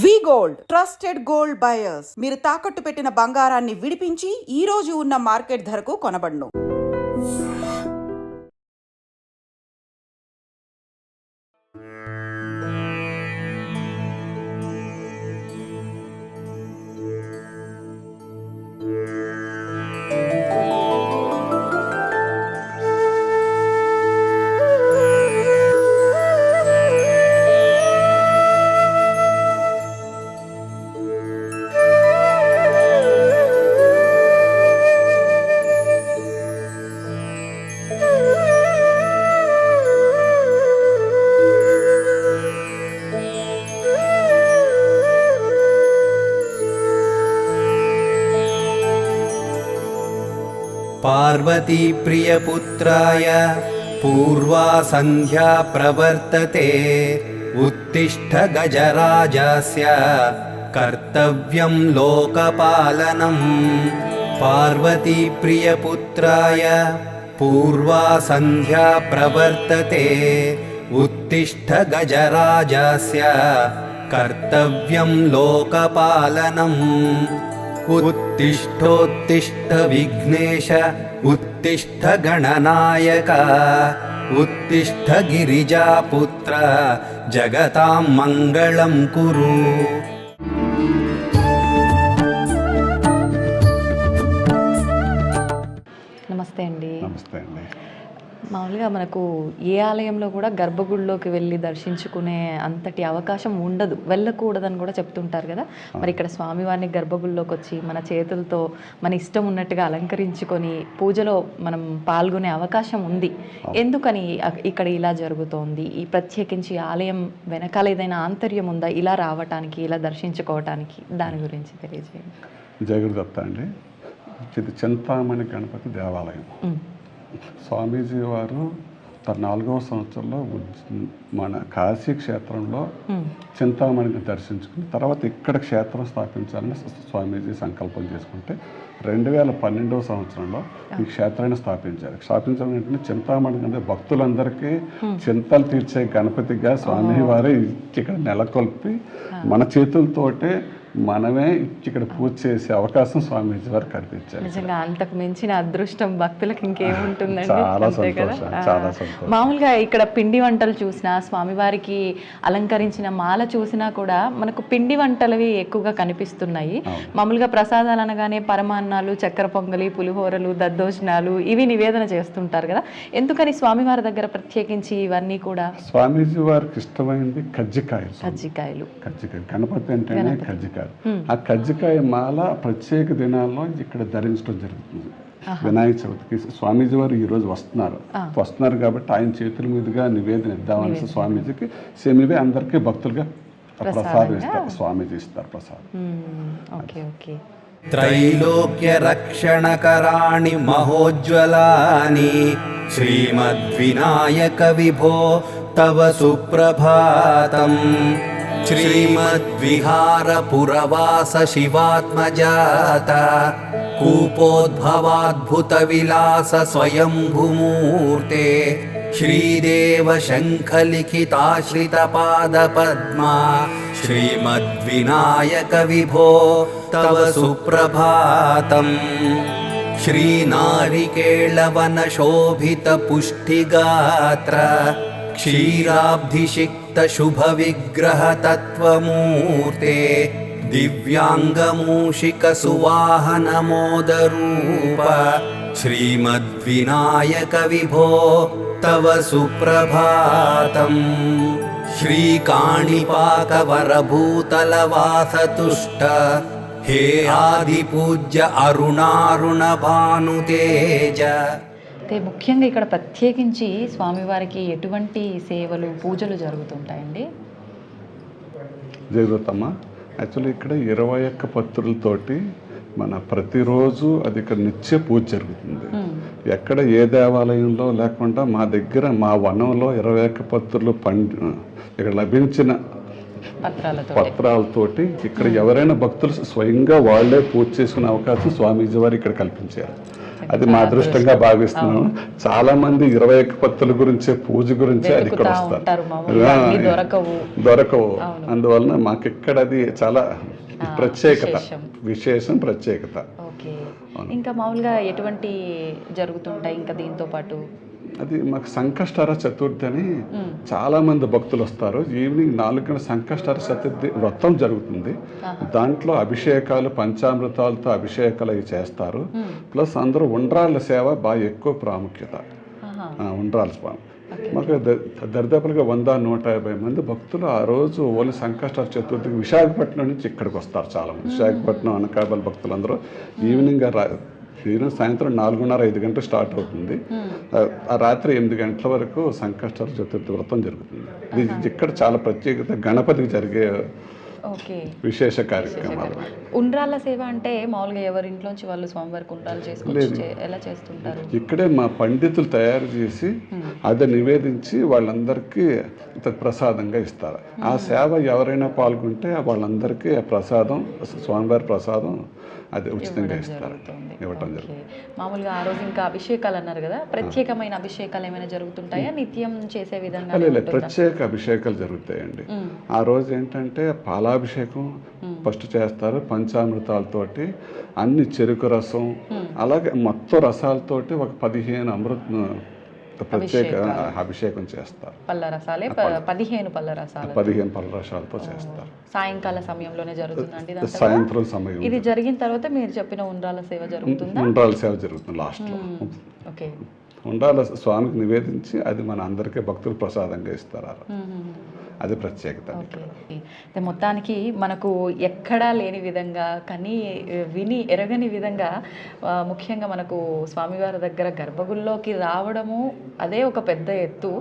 వి gold trusted gold buyers. మీరు తాకట్టు పెట్టిన బంగారాన్ని విడిపించి ఈ రోజు ఉన్న మార్కెట్ ధరకు కొనబడును. पार्वती प्रियपुत्राय पूर्वा संध्या प्रवर्तते उत्तिष्ठ गजराजस्य कर्तव्यं लोकपालनम्। पार्वती प्रियपुत्राय पूर्वा संध्या प्रवर्तते उत्तिष्ठ गजराजस्य कर्तव्यं लोकपालनम्। उत्तिष्ठोत्तिष्ठ विघ्नेश उत्तिष्ठ गणनायक उत्तिष्ठ गिरिजापुत्र जगतां मंगलं कुरु। నమస్తే అండి. నమస్తే అండి. మామూలుగా మనకు ఏ ఆలయంలో కూడా గర్భగుడిలోకి వెళ్ళి దర్శించుకునే అంతటి అవకాశం ఉండదు, వెళ్ళకూడదని కూడా చెప్తుంటారు కదా. మరి ఇక్కడ స్వామివారిని గర్భగుడిలోకి వచ్చి మన చేతులతో మన ఇష్టం ఉన్నట్టుగా అలంకరించుకొని పూజలో మనం పాల్గొనే అవకాశం ఉంది. ఎందుకని ఇక్కడ ఇలా జరుగుతోంది? ఈ ప్రత్యేకించి ఆలయం వెనకాల ఏదైనా ఆంతర్యం ఉందా ఇలా రావటానికి, ఇలా దర్శించుకోవటానికి? దాని గురించి తెలియజేయండి. జయగురుదత్త అండి. ఇది చింతామణి గణపతి దేవాలయం. స్వామీజీ వారు తన 4వ సంవత్సరంలో మన కాశీ క్షేత్రంలో చింతామణిని దర్శించుకుని తర్వాత ఇక్కడ క్షేత్రం స్థాపించాలని స్వామీజీ సంకల్పం చేసుకుంటే 2012వ సంవత్సరంలో ఈ క్షేత్రాన్ని స్థాపించారు. స్థాపించిన వెంటనే చింతామణి అంటే భక్తులందరికీ చింతలు తీర్చే గణపతిగా స్వామి వారు ఇక్కడ నెలకొల్పి మన చేతులతోటే మనమే ఇక్కడ పూజ చేసే అవకాశం స్వామీజీ వారు కల్పించారు. నిజంగా అంతకు మించిన అదృష్టం భక్తులకు ఇంకేముంటుందండి. చాలా సంతోషం, చాలా సంతోషం. మామూలుగా ఇక్కడ పిండి వంటలు చూసినా, స్వామివారికి అలంకరించిన మాల చూసినా కూడా మనకు పిండి వంటలవి ఎక్కువగా కనిపిస్తున్నాయి. మామూలుగా ప్రసాదాలు అనగానే పరమాన్నాలు, చక్కెర పొంగలి, పులిహోరలు, దద్దోజనాలు ఇవి నివేదన చేస్తుంటారు కదా. ఎందుకని స్వామివారి దగ్గర ప్రత్యేకించి ఇవన్నీ కూడా? స్వామీజీ వారికి ఇష్టమైంది కజ్జికాయలు. కజ్జికాయలు గణపతి అంటేనే కజ్జికాయలు. ఆ కజ్జికాయ మాల ప్రత్యేక దినాల్లో ఇక్కడ ధరించడం జరుగుతుంది. వినాయక చవితికి స్వామీజీ వారు ఈ రోజు వస్తున్నారు కాబట్టి ఆయన చేతుల మీదుగా నివేదన ఇద్దామని స్వామీజీకి సేమివే అందరికీ భక్తులుగా ప్రసాదం ఇస్తారు. స్వామీజీ ఇస్తారు ప్రసాదం. त्रैलोक्य रक्षणकराणि महोज्ज्वलानि श्रीमद्विनायक विभो तव सुप्रभातम्। श्रीमद्विहारपुरवास शिवात्मजात कूपोद्भवाद्भुत विलास स्वयंभूमूर्ते श्रीदेव शङ्खलिखिताश्रित पादपद्मा श्रीमद्विनायक विभो तव सुप्रभातम्। श्रीनारिकेळवन शोभित पुष्टिगात्र क्षीराब्धिषिक्त शुभ विग्रह तत्वमूर्ते दिव्यांगमूषिक सुवाहन मोदरूप श्रीमद्विनायक विभो तव सुप्रभातम्। श्रीकाणिपाक वरभूतलवास तुष्ट हे आदिपूज्य अरुणारुण भानुतेज। అయితే ముఖ్యంగా ఇక్కడ ప్రత్యేకించి స్వామివారికి ఎటువంటి సేవలు, పూజలు జరుగుతుంటాయండి? జరుగుతమ్మ. యాక్చువల్లీ ఇక్కడ 21 పత్రులతోటి మన ప్రతిరోజు అది ఇక్కడ నిత్య పూజ జరుగుతుంది. ఎక్కడ ఏ దేవాలయంలో లేకుండా మా దగ్గర మా వనంలో 21 పత్రులు ఇక్కడ లభించిన పత్రాలతోటి ఇక్కడ ఎవరైనా భక్తులు స్వయంగా వాళ్లే పూజ చేసుకునే అవకాశం స్వామీజీ వారు ఇక్కడ కల్పించారు. అది మా అదృష్టంగా భావిస్తున్నాము. చాలా మంది 21 పత్తుల గురించే పూజ గురించే అది ఇక్కడ వస్తారు, దొరకవు. అందువలన మాకు ఇక్కడ అది చాలా ప్రత్యేకత, విశేషం, ప్రత్యేకత. ఓకే. ఇంకా మామూలుగా ఎటువంటి జరుగుతుంటాయి ఇంకా దీంతో పాటు? అది మాకు సంకష్టహర చతుర్థి అని చాలా మంది భక్తులు వస్తారు. ఈవినింగ్ 4 గంటల సంకష్టహర చతుర్థి వ్రతం జరుగుతుంది. దాంట్లో అభిషేకాలు, పంచామృతాలతో అభిషేకాలు అవి చేస్తారు. ప్లస్ అందరూ ఉండ్రాళ్ళ సేవ బాగా ఎక్కువ ప్రాముఖ్యత. ఉండ్రాళ్ళ స్వామి మాకు దరిదాపులుగా 100-150 మంది భక్తులు ఆ రోజు ఓన్లీ సంకష్టహర చతుర్థికి విశాఖపట్నం నుంచి ఇక్కడికి వస్తారు. చాలా మంది విశాఖపట్నం, అనకాపల్లి భక్తులు అందరూ ఈవినింగ్ సాయంత్రం 4:30-5 గంటలు స్టార్ట్ అవుతుంది. ఆ రాత్రి 8 గంటల వరకు సంకష్టహర చతుర్థి వ్రతం జరుగుతుంది. ఇది ఇక్కడ చాలా ప్రత్యేకత, గణపతికి జరిగే విశేష కార్యక్రమాలు. ఉండ్రాళ్ళ సేవ అంటే మామూలుగా ఎవరింట్లోంచి వాళ్ళు స్వామివారికి ఉండ్రాలు చేసుకొచ్చి ఎలా చేస్తుంటారు? ఇక్కడే మా పండితులు తయారు చేసి అది నివేదించి వాళ్ళందరికీ ప్రసాదంగా ఇస్తారు. ఆ సేవ ఎవరైనా పాల్గొంటే వాళ్ళందరికీ ఆ ప్రసాదం, స్వామివారి ప్రసాదం అది ఉచితంగా ఇస్తారు, ఇవ్వటం జరుగుతుంది. మామూలుగా ఆ రోజు ఇంకా అభిషేకాలు అన్నారు కదా, ప్రత్యేకమైన అభిషేకాలు ఏమైనా జరుగుతుంటాయా? నిత్యం చేసే విధంగా ప్రత్యేక అభిషేకాలు జరుగుతాయండి. ఆ రోజు ఏంటంటే పాలాభిషేకం ఫస్ట్ చేస్తారు, పంచామృతాలతోటి, అన్ని చెరుకు రసం, అలాగే మొత్తం రసాలతోటి ఒక 15 ప్రత్యేక అభిషేకం చేస్తారు. 15 పళ్ళ రసాలతో చేస్తారు. సాయంకాల సమయంలోనే జరుగుతుందండి. సాయంత్రం సమయం ఇది జరిగిన తర్వాత మీరు చెప్పిన ఉండ్రాల సేవ జరుగుతుంది. ఉండ్రాల సేవ జరుగుతుంది లాస్ట్ లో. ఉండ్రాల స్వామికి నివేదించి అది మన అందరికీ భక్తులు ప్రసాదంగా ఇస్తారు. అది ప్రత్యేకత. మొత్తానికి మనకు ఎక్కడా లేని విధంగా, కానీ విని ఎరగని విధంగా, ముఖ్యంగా మనకు స్వామివారి దగ్గర గర్భగుడిలోకి రావడము అదే ఒక పెద్ద ఎత్తు,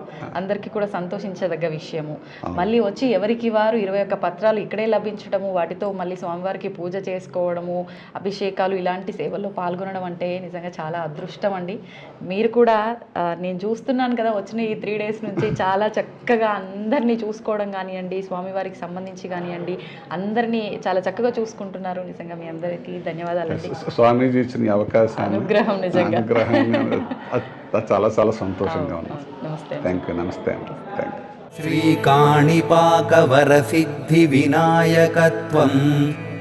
అందరికీ కూడా సంతోషించదగ్గ విషయము. మళ్ళీ వచ్చి ఎవరికి వారు 21 పత్రాలు ఇక్కడే లభించడము, వాటితో మళ్ళీ స్వామివారికి పూజ చేసుకోవడము, అభిషేకాలు, ఇలాంటి సేవల్లో పాల్గొనడం అంటే నిజంగా చాలా అదృష్టం అండి. మీరు కూడా నేను చూస్తున్నాను కదా, వచ్చిన ఈ 3 days నుంచి చాలా చక్కగా అందరినీ చూసుకోవడం కానివ్వండి, స్వామివారికి సంబంధించి కానివ్వండి, అందరినీ చాలా చక్కగా చూసుకుంటున్నారు. నిజంగా మీ అందరికీ ధన్యవాదాలండి. స్వామీజీ ఇచ్చిన అవకాశం, అనుగ్రహం నిజంగా చాలా చాలా సంతోషంగా ఉంది. నమస్తే. Thank you. నమస్తే అండి. Thank you. శ్రీకాణిపాకవరసిద్ధి వినాయకత్వం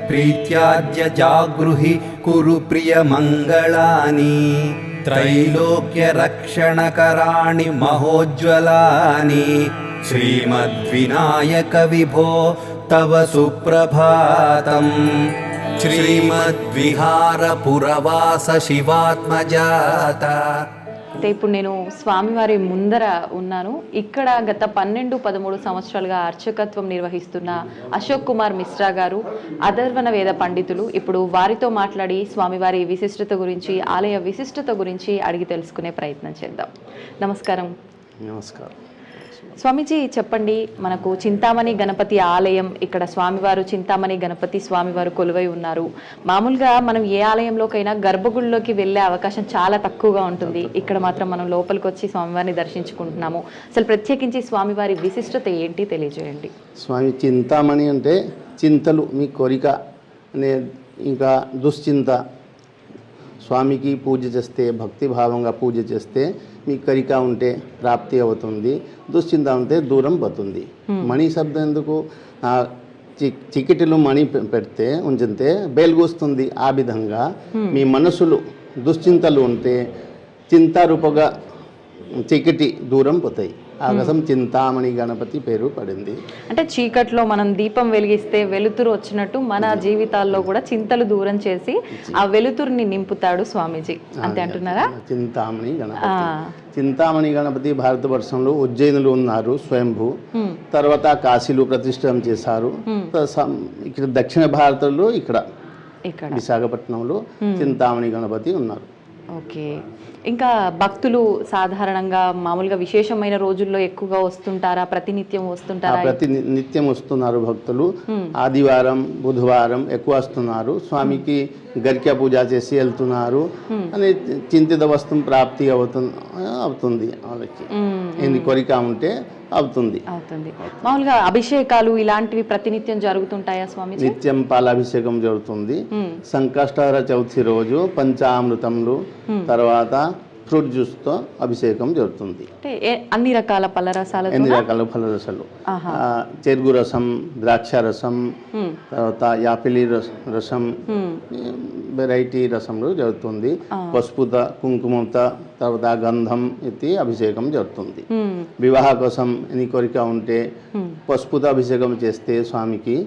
ప్రీత్యాద్య జాగృహి కురు ప్రియ మంగళాని త్రైలోక్య రక్షణకరాణి మహోజ్వలాని శ్రీమద్వినాయక విభో తవ సుప్రభాతం శ్రీమద్విహార పురవాస శివాత్మజాత. అయితే ఇప్పుడు నేను స్వామివారి ముందర ఉన్నాను. ఇక్కడ గత 12-13 సంవత్సరాలుగా అర్చకత్వం నిర్వహిస్తున్న అశోక్ కుమార్ మిశ్రా గారు, అధర్వణ వేద పండితులు. ఇప్పుడు వారితో మాట్లాడి స్వామివారి విశిష్టత గురించి, ఆలయ విశిష్టత గురించి అడిగి తెలుసుకునే ప్రయత్నం చేద్దాం. నమస్కారం. నమస్కారం. స్వామీజీ చెప్పండి, మనకు చింతామణి గణపతి ఆలయం, ఇక్కడ స్వామివారు చింతామణి గణపతి స్వామివారు కొలువై ఉన్నారు. మామూలుగా మనం ఏ ఆలయంలోకైనా గర్భగుడిలోకి వెళ్ళే అవకాశం చాలా తక్కువగా ఉంటుంది. ఇక్కడ మాత్రం మనం లోపలికి వచ్చి స్వామివారిని దర్శించుకుంటున్నాము. అసలు ప్రత్యేకించి స్వామివారి విశిష్టత ఏంటి తెలియజేయండి. స్వామి చింతామణి అంటే చింతలు, మీ కోరిక అనే, ఇంకా దుశ్చింత, స్వామికి పూజ చేస్తే, భక్తిభావంగా పూజ చేస్తే మీ కోరిక ఉంటే ప్రాప్తి అవుతుంది, దుశ్చింత ఉంటే దూరం పోతుంది. మణి శబ్దం ఎందుకు? చికిటిలో మణి పెడితే ఉంచితే బేలుగొస్తుంది. ఆ విధంగా మీ మనసులు దుశ్చింతలు ఉంటే చింతారూపగా చీకటి దూరం పోతాయి. ఆ కోసం చింతామణి గణపతి పేరు పడింది. అంటే చీకట్లో మనం దీపం వెలిగిస్తే వెలుతురు వచ్చినట్టు మన జీవితాల్లో కూడా చింతలు దూరం చేసి ఆ వెలుతురుని నింపుతాడు స్వామీజీ, అంతే అంటున్నారా? చింతామణి గణపతి. చింతామణి గణపతి భారతవర్షంలో ఉజ్జయినిలో ఉన్నారు స్వయంభూ, తర్వాత కాశీలో ప్రతిష్ఠం చేశారు. ఇక్కడ దక్షిణ భారతంలో ఇక్కడ విశాఖపట్నంలో చింతామణి గణపతి ఉన్నారు. ఓకే. ఇంకా భక్తులు సాధారణంగా మామూలుగా విశేషమైన రోజుల్లో ఎక్కువగా వస్తుంటారా? ప్రతినిత్యం వస్తుంటారా? ప్రతినిత్యం వస్తున్నారు భక్తులు. ఆదివారం, బుధవారం ఎక్కువ వస్తున్నారు. స్వామికి గరిక పూజ చేసి వెళ్తున్నారు అని చింతిత వస్తువు ప్రాప్తి అవుతుంది వాళ్ళకి. ఎన్ని కోరిక ఉంటే అవుతుంది. మామూలుగా అభిషేకాలు ఇలాంటివి ప్రతినిత్యం జరుగుతుంటాయా స్వామి? నిత్యం పాలాభిషేకం జరుగుతుంది. సంకష్టహర చవితి రోజు పంచామృతములు, తర్వాత ఫ్రూట్ జ్యూస్తో అభిషేకం జరుగుతుంది. అంటే అన్ని రకాల పళ్ళరసాలు, ఎన్ని రకాల ఫలరసాలు, చెరుకు రసం, ద్రాక్ష రసం, తర్వాత యాపిలి రసం, వెరైటీ రసంలో జరుగుతుంది. పసుపుత, కుంకుమత, తర్వాత గంధం ఎత్తి అభిషేకం జరుగుతుంది. వివాహ కోసం ఎన్ని కోరిక ఉంటే పసుపుతో అభిషేకం చేస్తే స్వామికి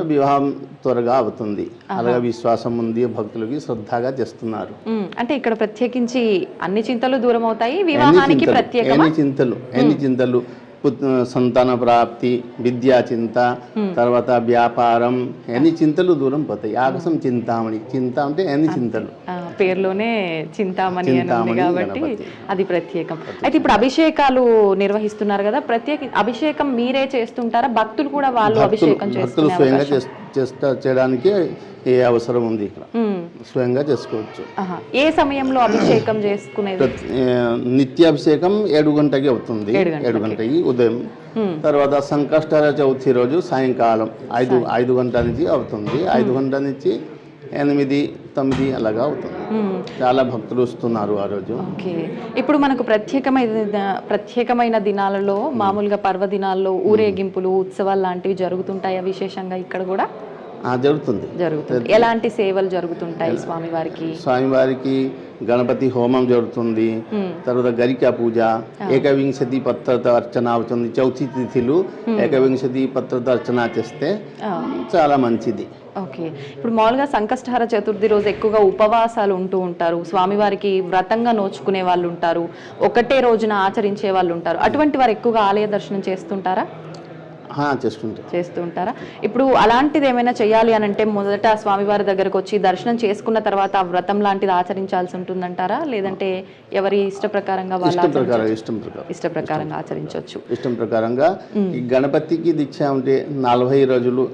వివాహం త్వరగా అవుతుంది. అలాగే విశ్వాసం ఉంది, భక్తులకి శ్రద్ధగా చేస్తున్నారు. అంటే ఇక్కడ ప్రత్యేకించి అన్ని చింతలు దూరం అవుతాయి, వివాహానికి ప్రత్యేకమా? ఎన్ని చింతలు సంతాన ప్రాప్తి, విద్యా చింత, తర్వాత వ్యాపారం, ఎన్ని చింతలు దూరం పోతాయి. ఆకాశం చింతామణి, చింత అంటే ఎన్ని చింతలు, పేరులోనే చింతామణి అని ఉంది కాబట్టి అది ప్రత్యేకం. అయితే ఇప్పుడు అభిషేకాలు నిర్వహిస్తున్నారు కదా, అభిషేకం మీరే చేస్తుంటారా? భక్తులు కూడా వాళ్ళు అభిషేకం భక్తులు స్వయంగా చేయడానికి ఏ అవసరం ఉంది, ఇక్కడ స్వయంగా చేసుకోవచ్చు. ఏ సమయంలో అభిషేకం చేసుకునేది? నిత్యాభిషేకం 7 గంటకి అవుతుంది, 7 గంటకి ఉదయం. తర్వాత సంకష్టహర చవితి రోజు సాయంకాలం 5 గంటల నుంచి అవుతుంది. 5 గంటల నుంచి 8, 9 అలాగా అవుతుంది. చాలా భక్తులు వస్తున్నారు ఆ రోజు. ఇప్పుడు మనకు ప్రత్యేకమైన దినాలలో, మామూలుగా పర్వదినాల్లో ఊరేగింపులు, ఉత్సవాలు లాంటివి జరుగుతుంటాయా విశేషంగా ఇక్కడ కూడా? జరుగుతుంది. ఎలాంటి సేవలు జరుగుతుంటాయి స్వామివారికి? స్వామివారికి గణపతి హోమం జరుగుతుంది. తర్వాత గరికా పూజ, ఏకవింశతి పత్రత అర్చన అవుతుంది. చౌతి తిథిలు ఏకవింశతి పత్రత అర్చన చేస్తే చాలా మంచిది. ఓకే. ఇప్పుడు మామూలుగా సంకష్టహర చతుర్థి రోజు ఎక్కువగా ఉపవాసాలు ఉంటూ ఉంటారు, స్వామివారికి వ్రతంగా నోచుకునే వాళ్ళు ఉంటారు, ఒకటే రోజున ఆచరించే వాళ్ళు ఉంటారు. అటువంటి వారు ఎక్కువగా ఆలయ దర్శనం చేస్తుంటారా? చేస్తుంటారా? ఇప్పుడు అలాంటిది ఏమైనా చేయాలి అని అంటే మొదట స్వామివారి దగ్గరకు వచ్చి దర్శనం చేసుకున్న తర్వాత వ్రతం లాంటిది ఆచరించాల్సి ఉంటుందంటారా? లేదంటే ఎవరి ఇష్ట ప్రకారంగా ఇష్ట ప్రకారంగా ఆచరించవచ్చు? ఇష్టం ప్రకారంగా. ఈ గణపతికి దీక్ష ఉంటే 40 రోజులు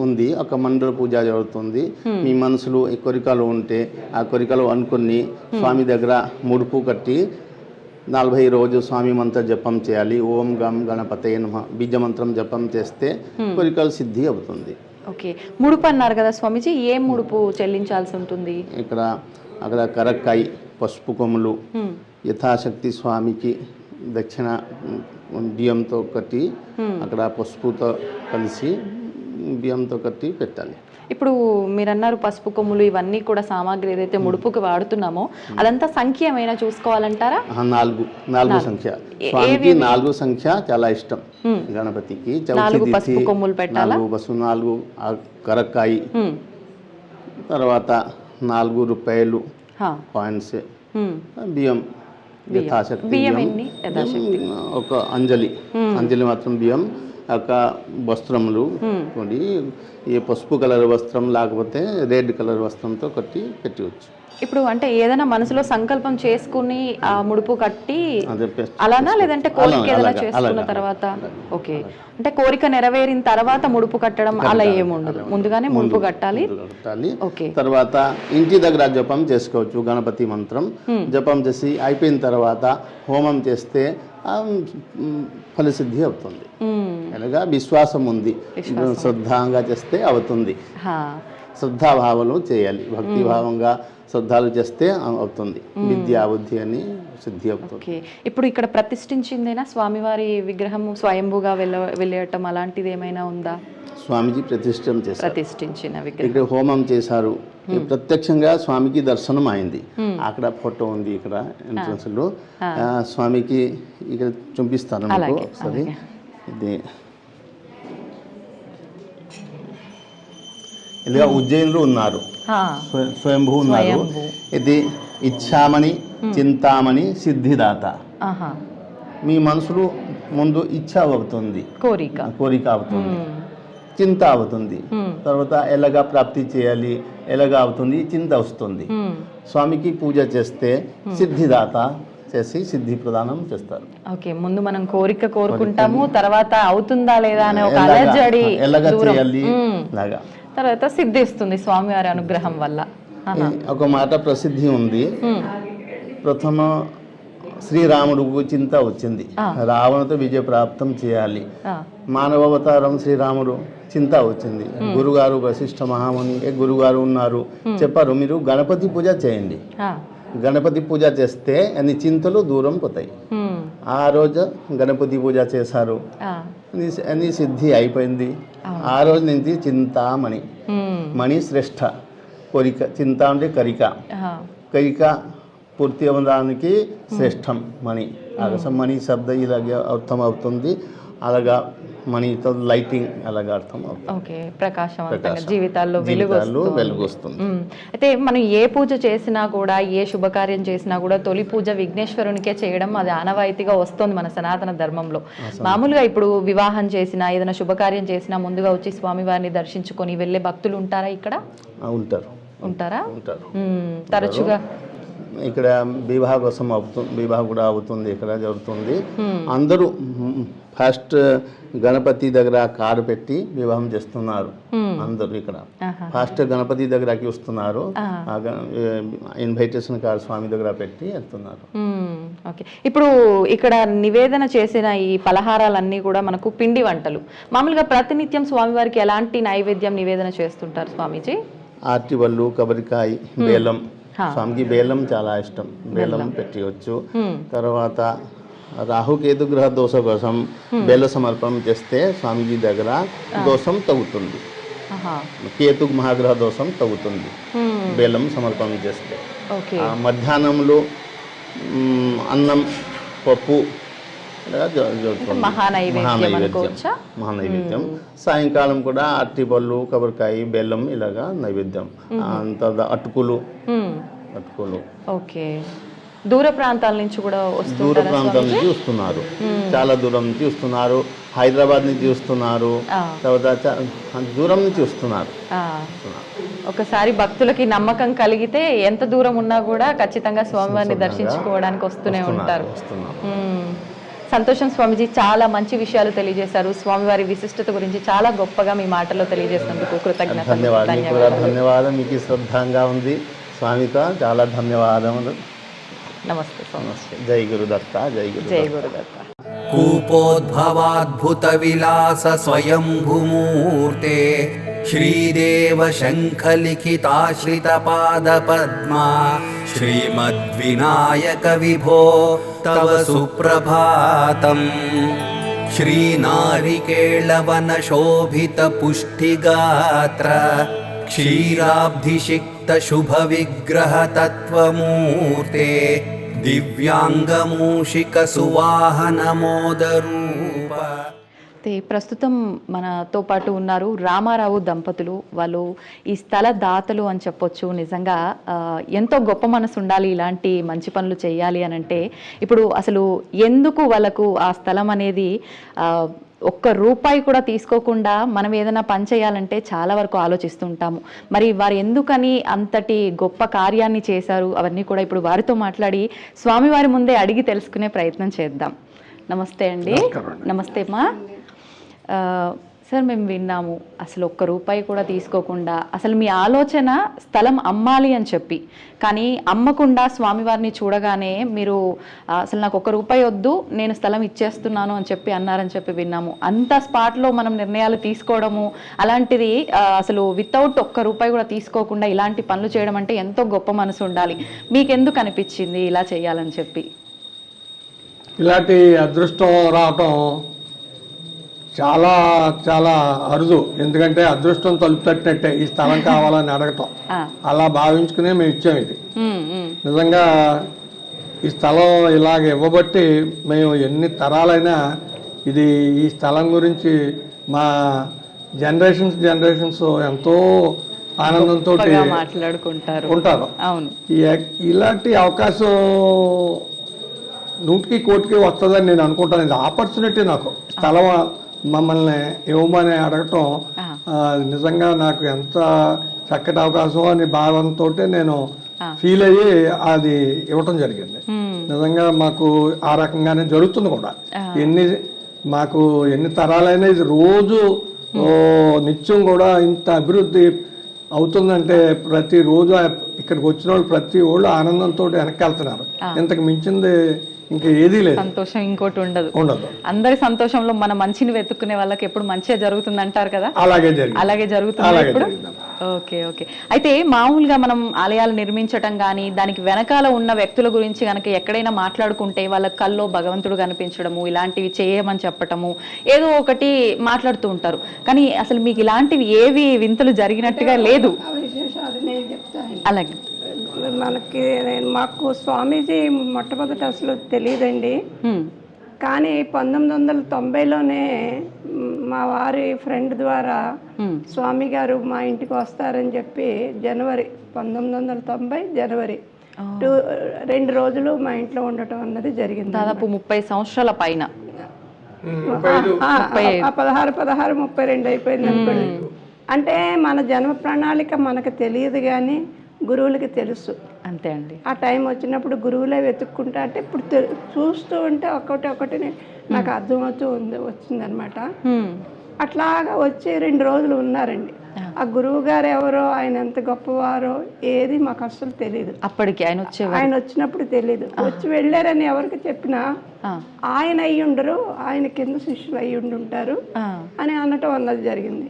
ఉంది. ఒక మండల పూజ జరుగుతుంది. మీ మనసులో ఈ కోరికలు ఉంటే ఆ కోరికలు అనుకుని స్వామి దగ్గర ముడుపు కట్టి 40 రోజు స్వామి మంత్ర జపం చేయాలి. ఓం గం గణపతయే నమః బీజమంత్రం జపం చేస్తే కోరికలు సిద్ధి అవుతుంది. ఓకే. ముడుపు అన్నారు కదా స్వామిజీ, ఏ ముడుపు చెల్లించాల్సి ఉంటుంది? అక్కడ కరక్కాయి, పసుపు కొమ్ములు, యథాశక్తి స్వామికి దక్షిణ బియ్యంతో కట్టి, అక్కడ పసుపుతో కలిసి బియ్యంతో కట్టి పెట్టాలి. ఇప్పుడు మీరు అన్నారు పసుపు కొమ్ములు, ఇవన్నీ కూడా సామాగ్రి ఏదైతే ముడుపుకి వాడుతున్నామో అదంతా సంఖ్య ఏమైనా చూసుకోవాలంటారా? 4 సంఖ్య. స్వామికి 4 సంఖ్య చాలా ఇష్టం. గణపతికి 4 పసుపు కొమ్ములు పెట్టాలా? 4 కరక్కాయి, తర్వాత 4 రూపాయలు కాయిన్స్, బియ్యం యథాశక్తి, ఒక అంజలి మాత్రం బియ్యం, ఒక వస్త్రములు, ఏ పసుపు కలర్ వస్త్రం లేకపోతే రెడ్ కలర్ వస్త్రంతో కట్టి పెట్టవచ్చు. ఇప్పుడు అంటే ఏదైనా మనసులో సంకల్పం చేసుకుని ఆ ముడుపు కట్టి అలానా, లేదంటే కోరిక ఏదైనా చేసుకున్న తర్వాత? ఓకే. అంటే కోరిక నెరవేరిన తర్వాత ముడుపు కట్టడం అలా ఏముండదు, ముందుగానే ముడుపు కట్టాలి. ఓకే. తర్వాత ఇంటి దగ్గర జపం చేసుకోవచ్చు. గణపతి మంత్రం జపం చేసి అయిపోయిన తర్వాత హోమం చేస్తే ఫలసిద్ధి అవుతుంది. అలాగా విశ్వాసం ఉంది, శ్రద్ధంగా చేస్తే అవుతుంది. శ్రద్ధాభావాలు చేయాలి, భక్తి భావంగా శ్రద్ధాలు చేస్తే అవుతుంది. విద్యా బుద్ధి అని సిద్ధి అవుతుంది. ఇప్పుడు ఇక్కడ ప్రతిష్ఠించిందేనా స్వామివారి విగ్రహం స్వయంభూగా వెళ్ళటం అలాంటిది ఏమైనా ఉందా? స్వామిజీ ప్రతిష్ఠించిన విగ్రహం ఇక్కడ హోమం చేశారు. ప్రత్యక్షంగా స్వామికి దర్శనం అయింది. అక్కడ ఫోటో ఉంది, ఇక్కడ ఎంట్రన్స్ లో స్వామికి ఇక్కడ చూపిస్తాను మీకు. సరే, ఇది ఇదిగా ఉజ్జయిన్లో ఉన్నారు, స్వయంభూ ఉన్నారు. ఇది ఇచ్ఛామణి, చింతామణి, సిద్ధిదాత. మీ మనసులో ముందు ఇచ్ఛ అవుతుంది, కోరిక అవుతుంది, చింత అవుతుంది. తర్వాత ఎలాగా ప్రాప్తి చేయాలి, ఎలాగా అవుతుంది, చింత వస్తుంది. స్వామికి పూజ చేస్తే సిద్ధిదాత చేసి సిద్ధి ప్రదానం చేస్తారు. ఓకే. ముందు మనం కోరిక కోరుకుంటాము, తర్వాత అవుతుందా లేదా అనే ఒక అలజడి, ఎలాగా చేయాలి, లాగా తర్వాత సిద్ధిస్తుంది స్వామివారి అనుగ్రహం వల్ల. ఒక మాట ప్రసిద్ధి ఉంది. ప్రథమ శ్రీరాముడికి చింత వచ్చింది, రావణతో విజయప్రాప్తం చేయాలి. ఆ, మానవావతారం శ్రీరాముడు చింత వచ్చింది. గురుగారు వశిష్ఠ మహాముని గురుగారు ఉన్నారు, చెప్పారు మీరు గణపతి పూజ చేయండి. ఆ, గణపతి పూజ చేస్తే అన్ని చింతలు దూరం పోతాయి. ఉమ్, ఆ రోజు గణపతి పూజ చేశారు, ఆ, అన్ని సిద్ధి అయిపోయింది. ఆ రోజు నుంచి చింతామణి, ఉమ్, మణి శ్రేష్ఠ. కోరిక చింత అంటే కరిక, ఆ, కరిక పూర్తి అవ్వడానికి శ్రేష్టం మణి. అలాగే మణి శబ్ద ఇలాగే అర్థం అవుతుంది. అలాగా మణితో లైటింగ్ అలాగా అర్థం అవుతుంది. ఓకే, ప్రకాశవంతంగా జీవితాల్లో వెలుగు వస్తుంది. అయితే మనం ఏ పూజ చేసినా కూడా, ఏ శుభకార్యం చేసినా కూడా తొలి పూజ విఘ్నేశ్వరునికే చేయడం అది ఆనవాయితీగా వస్తుంది మన సనాతన ధర్మంలో. మామూలుగా ఇప్పుడు వివాహం చేసినా, ఏదైనా శుభకార్యం చేసినా ముందుగా వచ్చి స్వామివారిని దర్శించుకొని వెళ్ళే భక్తులు ఉంటారా ఇక్కడ? ఉంటారా? తరచుగా ఇక్కడ వివాహ కోసం వివాహ కూడా అవుతుంది, ఇక్కడ జరుగుతుంది. అందరూ ఫస్ట్ గణపతి దగ్గర కారు పెట్టి వివాహం చేస్తున్నారు. అందరూ ఇక్కడ ఫస్ట్ గణపతి దగ్గరకి వస్తున్నారు, ఇన్విటేషన్ కార్డు స్వామి దగ్గర పెట్టి వెళ్తున్నారు. ఓకే, ఇప్పుడు ఇక్కడ నివేదన చేసిన ఈ పలహారాలన్నీ కూడా మనకు పిండి వంటలు. మామూలుగా ప్రతినిత్యం స్వామివారికి ఎలాంటి నైవేద్యం నివేదన చేస్తుంటారు స్వామీజీ? అరటిపళ్ళు, కొబ్బరికాయ, బెల్లం. స్వామికి బెల్లం చాలా ఇష్టం, బెల్లం పెట్టవచ్చు. తర్వాత రాహుకేతు గ్రహ దోష కోసం బెల్ల సమర్పణం చేస్తే స్వామిజీ దగ్గర దోషం తగ్గుతుంది. కేతు మహాగ్రహ దోషం తగ్గుతుంది బెల్లం సమర్పణం చేస్తే. మధ్యాహ్నంలో అన్నం, పప్పు మహానైవేద్యం. సాయంకాలం కూడా అరటిపళ్ళు, కొబ్బరికాయ, బెల్లం ఇలాగా నైవేద్యం. అంత అటుకులు. ఓకే, దూర ప్రాంతాల నుంచి కూడా దూర ప్రాంతాల నుంచి వస్తున్నారు, చాలా దూరం నుంచి వస్తున్నారు. హైదరాబాద్ నుంచి వస్తున్నారు, తర్వాత దూరం నుంచి వస్తున్నారు. ఒకసారి భక్తులకి నమ్మకం కలిగితే ఎంత దూరం ఉన్నా కూడా ఖచ్చితంగా స్వామివారిని దర్శించుకోవడానికి వస్తూనే ఉంటారు. సంతోషం స్వామిజీ, చాలా మంచి విషయాలు తెలియజేశారు. స్వామివారి విశిష్టత గురించి చాలా గొప్పగా మీ మాటల్లో తెలియజేసినందుకు కృతజ్ఞతలు. ధన్యవాదం. మీకు శ్రద్ధంగా ఉంది స్వామితో, చాలా ధన్యవాదములు. నమస్తే స్వామి. జై గురుదత్త. జై గురుదత్త. కూపోద్భవాద్భుత విలాస స్వయంభుమూర్తే శ్రీదేవ శంఖలిఖితాశ్రిత పాద పద్మా శ్రీమద్వినాయక విభో తవ సుప్రభాతం. శ్రీనారికేళవన శోభిత పుష్టిగాత్ర క్షీరాబ్ధిషిక్త శుభ విగ్రహ తత్వమూర్తే దివ్యాంగమూషిక సువాహన మోదరూప. ప్రస్తుతం మనతో పాటు ఉన్నారు రామారావు దంపతులు. వాళ్ళు ఈ స్థల దాతలు అని చెప్పొచ్చు. నిజంగా ఎంతో గొప్ప మనసు ఉండాలి ఇలాంటి మంచి పనులు చేయాలి అని అంటే. ఇప్పుడు అసలు ఎందుకు వాళ్ళకు ఆ స్థలం అనేది ఒక్క రూపాయి కూడా తీసుకోకుండా మనం ఏదైనా పని చేయాలంటే చాలా వరకు ఆలోచిస్తుంటాము. మరి వారు ఎందుకని అంతటి గొప్ప కార్యాన్ని చేశారు అవన్నీ కూడా ఇప్పుడు వారితో మాట్లాడి స్వామివారి ముందే అడిగి తెలుసుకునే ప్రయత్నం చేద్దాం. నమస్తే అండి. నమస్తే అమ్మా. సార్, మేము విన్నాము అసలు ఒక్క రూపాయి కూడా తీసుకోకుండా అసలు మీ ఆలోచన స్థలం అమ్మాలి అని చెప్పి, కానీ అమ్మకుండా స్వామివారిని చూడగానే మీరు అసలు నాకు ఒక్క రూపాయి వద్దు, నేను స్థలం ఇచ్చేస్తున్నాను అని చెప్పి అన్నారని చెప్పి విన్నాము. అంత స్పాట్లో మనం నిర్ణయాలు తీసుకోవడము అలాంటిది అసలు వితౌట్ ఒక్క రూపాయి కూడా తీసుకోకుండా ఇలాంటి పనులు చేయడం అంటే ఎంతో గొప్ప మనసు ఉండాలి. మీకెందుకు అనిపించింది ఇలా చేయాలని చెప్పి? ఇలాంటి అదృష్టం రావటం చాలా చాలా అరుదు. ఎందుకంటే అదృష్టం తలుపు తట్టినట్టే ఈ స్థలం కావాలని అడగటం. అలా భావించుకునే మేము ఇచ్చాము ఇది. నిజంగా ఈ స్థలం ఇలాగ ఇవ్వబట్టి మేము ఎన్ని తరాలైనా ఇది ఈ స్థలం గురించి మా జనరేషన్స్ ఎంతో ఆనందంతో మాట్లాడుకుంటారు ఉంటారు. ఇలాంటి అవకాశం 100కి కోటికి వస్తుందని నేను అనుకుంటాను. ఇది ఆపర్చునిటీ. నాకు స్థలం మమ్మల్ని ఇవ్వమని అడగటం నిజంగా నాకు ఎంత చక్కటి అవకాశం అని భావంతో నేను ఫీల్ అయ్యి అది ఇవ్వటం జరిగింది. నిజంగా మాకు ఆ రకంగానే జరుగుతుంది కూడా. మాకు ఎన్ని తరాలైనా ఇది రోజు నిత్యం కూడా ఇంత అభివృద్ధి అవుతుందంటే ప్రతిరోజు ఇక్కడికి వచ్చిన వాళ్ళు ప్రతి వాళ్ళు ఆనందంతో వెనక్కి వెళ్తున్నారు. ఇంతకు మించింది ఇంకా ఏదీ లేదు, సంతోషం ఇంకోటి ఉండదు. ఉండదు. అందరి సంతోషంలో మన మంచిని వెతుక్కునే వాళ్ళకి ఎప్పుడు మంచిగా జరుగుతుంది అంటారు కదా, అలాగే జరిగింది. అలాగే జరుగుతుంది ఇప్పుడు. Okay okay. అయితే మామూలుగా మనం ఆలయాలు నిర్మించటం కానీ దానికి వెనకాల ఉన్న వ్యక్తుల గురించి కనుక ఎక్కడైనా మాట్లాడుకుంటే వాళ్ళ కల్లో భగవంతుడు కనిపించడము, ఇలాంటివి చేయమని చెప్పటము, ఏదో ఒకటి మాట్లాడుతూ ఉంటారు. కానీ అసలు మీకు ఇలాంటివి ఏవి వింతలు జరిగినట్టుగా లేదు. విశేషాలు నేను చెప్తాను. అలాగే మాకు స్వామీజీ మొట్టమొదట అసలు తెలియదండి. కానీ 1990లోనే మా వారి ఫ్రెండ్ ద్వారా స్వామి గారు మా ఇంటికి వస్తారని చెప్పి జనవరి 1990 జనవరి 2 రోజులు మా ఇంట్లో ఉండటం అన్నది జరిగింది. దాదాపు 30 సంవత్సరాల పైన 16, 32 అయిపోయింది అనుకోండి. అంటే మన జన్మ ప్రణాళిక మనకు తెలియదు కానీ గురువులకి తెలుసు. అంతే అండి. ఆ టైం వచ్చినప్పుడు గురువులే వెతుక్కుంటా అంటే ఇప్పుడు చూస్తూ ఉంటే ఒకటి నాకు అర్థమవుతూ వచ్చిందనమాట. అట్లాగా వచ్చి 2 రోజులు ఉన్నారండి. ఆ గురువు గారు ఎవరో, ఆయన ఎంత గొప్పవారో ఏది మాకు అసలు తెలియదు. అప్పటికి ఆయన వచ్చినప్పుడు తెలియదు. వచ్చి వెళ్ళారని ఎవరికి చెప్పినా ఆయన అయ్యి ఉండరు, ఆయన కింద శిష్యులు అయ్యి ఉంటారు అని అనటం అన్నది జరిగింది.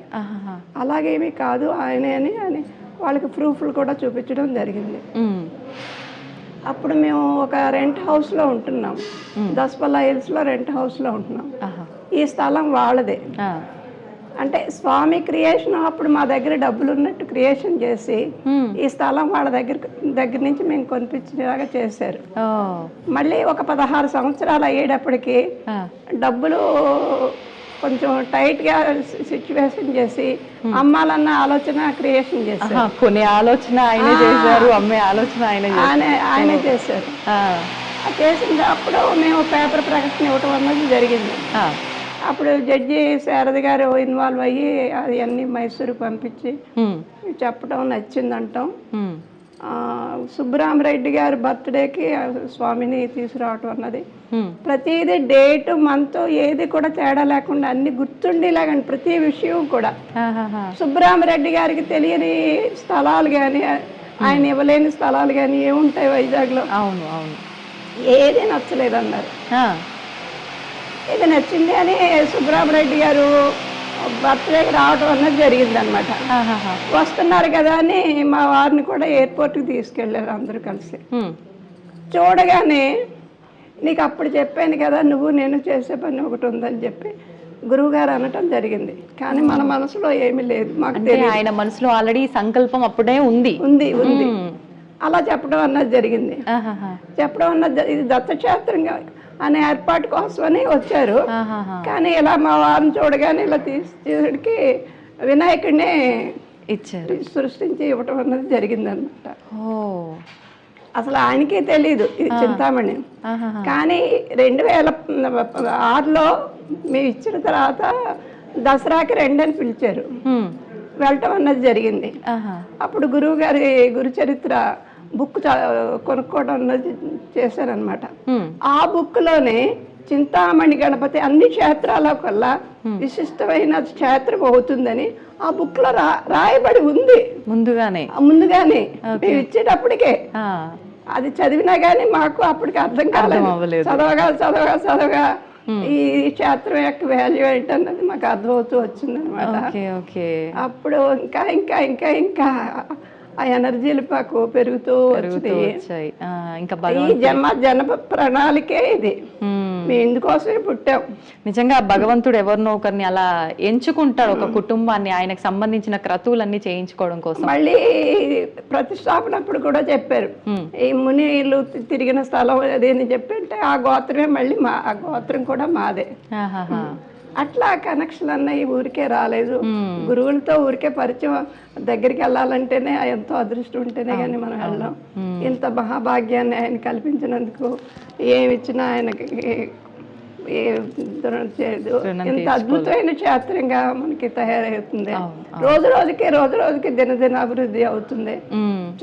అలాగేమీ కాదు ఆయనే అని వాళ్ళకి ప్రూఫ్లు కూడా చూపించడం జరిగింది. అప్పుడు మేము ఒక రెంట్ హౌస్లో ఉంటున్నాం, దస్పల్లా హిల్స్లో రెంట్ హౌస్లో ఉంటున్నాం. ఈ స్థలం వాళ్ళదే. అంటే స్వామి క్రియేషన్ అప్పుడు మా దగ్గర డబ్బులు ఉన్నట్టు క్రియేషన్ చేసి ఈ స్థలం వాళ్ళ దగ్గర నుంచి మేము కొనిపించేలాగా చేశారు. మళ్ళీ ఒక 16 సంవత్సరాలు అయ్యేటప్పటికి డబ్బులు కొంచెం టైట్ గా సిచ్యువేషన్ చేసి అమ్మాలన్న ఆలోచన క్రియేషన్ చేశారు. కొన్ని ఆలోచన ఆయనే చేశారు, అమ్మే ఆలోచన ఆయనే చేశారు. చేసినప్పుడు మేము పేపర్ ప్రకటన ఇవ్వటం అన్నది జరిగింది. అప్పుడు జడ్జి శారద గారు ఇన్వాల్వ్ అయ్యి అది అన్ని మైసూరు పంపించి చెప్పడం నచ్చిందంటాం. సుబ్బరామరెడ్డి గారి బర్త్డేకి స్వామిని తీసుకురావటం అన్నది ప్రతిదీ డేట్ మంత్ ఏది కూడా తేడా లేకుండా అన్ని గుర్తుండేలాగండి. ప్రతి విషయం కూడా సుబ్బరామరెడ్డి గారికి తెలియని స్థలాలు కానీ ఆయన ఇవ్వలేని స్థలాలు కానీ ఏముంటాయి వైజాగ్లో. అవును అవును. ఏది నచ్చలేదన్నారు. ఇది నచ్చింది అని సుబ్బరామరెడ్డి గారు బర్త్డేకి రావడం అన్నది జరిగిందనమాట. వస్తున్నారు కదా అని మా వారిని కూడా ఎయిర్పోర్ట్కి తీసుకెళ్ళారు అందరూ కలిసి. చూడగానే నీకు అప్పుడు చెప్పాను కదా నువ్వు నేను చేసే పని ఒకటి ఉందని చెప్పి గురువుగారు అనటం జరిగింది. కానీ మన మనసులో ఏమీ లేదు, మాకు తెలియదు. ఆయన మనసులో ఆల్రెడీ సంకల్పం అప్పుడే ఉంది. అలా చెప్పడం అన్నది జరిగింది. చెప్పడం అన్నది ఇది దత్తక్షేత్రంగా అనే ఏర్పాటు కోసమని వచ్చారు. కానీ ఇలా మా వారిని చూడగానే ఇలా తీసుడికి వినాయకుడిని ఇచ్చారు, సృష్టించి ఇవ్వటం అన్నది జరిగింది అనమాట. అసలు ఆయనకే తెలీదు ఇది చింతామణి. కానీ 2006లో మేము ఇచ్చిన తర్వాత దసరాకి 2 అని పిలిచారు, వెళ్ళటం అన్నది జరిగింది. అప్పుడు గురువు గారి గురుచరిత్ర బుక్ కొనుక్కోవడం అన్నది చేశారనమాట. ఆ బుక్ లోనే చింతామణి గణపతి అన్ని క్షేత్రాల కల్లా విశిష్టమైన క్షేత్రం అవుతుందని ఆ బుక్ లో రాయబడి ఉంది ముందుగానే మేము ఇచ్చేటప్పటికే. అది చదివినా గానీ మాకు అప్పటికి అర్థం కాలేదు. చదవగా ఈ క్షేత్రం యొక్క వాల్యూ ఏంటన్నది మాకు అర్థమవుతూ వచ్చింది అనమాట. అప్పుడు ఇంకా ఆ ఎనర్జీలు మాకు పెరుగుతూ వచ్చాయి. ఈ జన ప్రణాళికే ఇది, మేము ఇందుకోసమే పుట్టాం. నిజంగా భగవంతుడు ఎవరినో ఒకరిని అలా ఎంచుకుంటాడు, ఒక కుటుంబాన్ని ఆయనకు సంబంధించిన క్రతువులన్నీ చేయించుకోవడం కోసం. మళ్ళీ ప్రతిష్టాపనప్పుడు కూడా చెప్పారు ఈ మునిలు తిరిగిన స్థలం అదేని చెప్పి, అంటే ఆ గోత్రమే మళ్ళీ ఆ గోత్రం కూడా మాదే. అట్లా కనెక్షన్ అన్న ఈ ఊరికే రాలేదు. గురువులతో ఊరికే పరిచయం, దగ్గరికి వెళ్ళాలంటేనే ఎంతో అదృష్టం ఉంటేనే కానీ మనం వెళ్ళాం. ఇంత మహాభాగ్యాన్ని ఆయన కల్పించినందుకు ఏమిచ్చినా ఆయనకి ఇంత అద్భుతమైన క్షేత్రంగా మనకి తయారవుతుంది. రోజు రోజుకి దినదిన అభివృద్ధి అవుతుంది.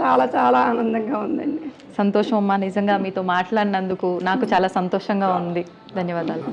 చాలా చాలా ఆనందంగా ఉందండి. సంతోషం అమ్మా, నిజంగా మీతో మాట్లాడినందుకు నాకు చాలా సంతోషంగా ఉంది. ధన్యవాదాలు.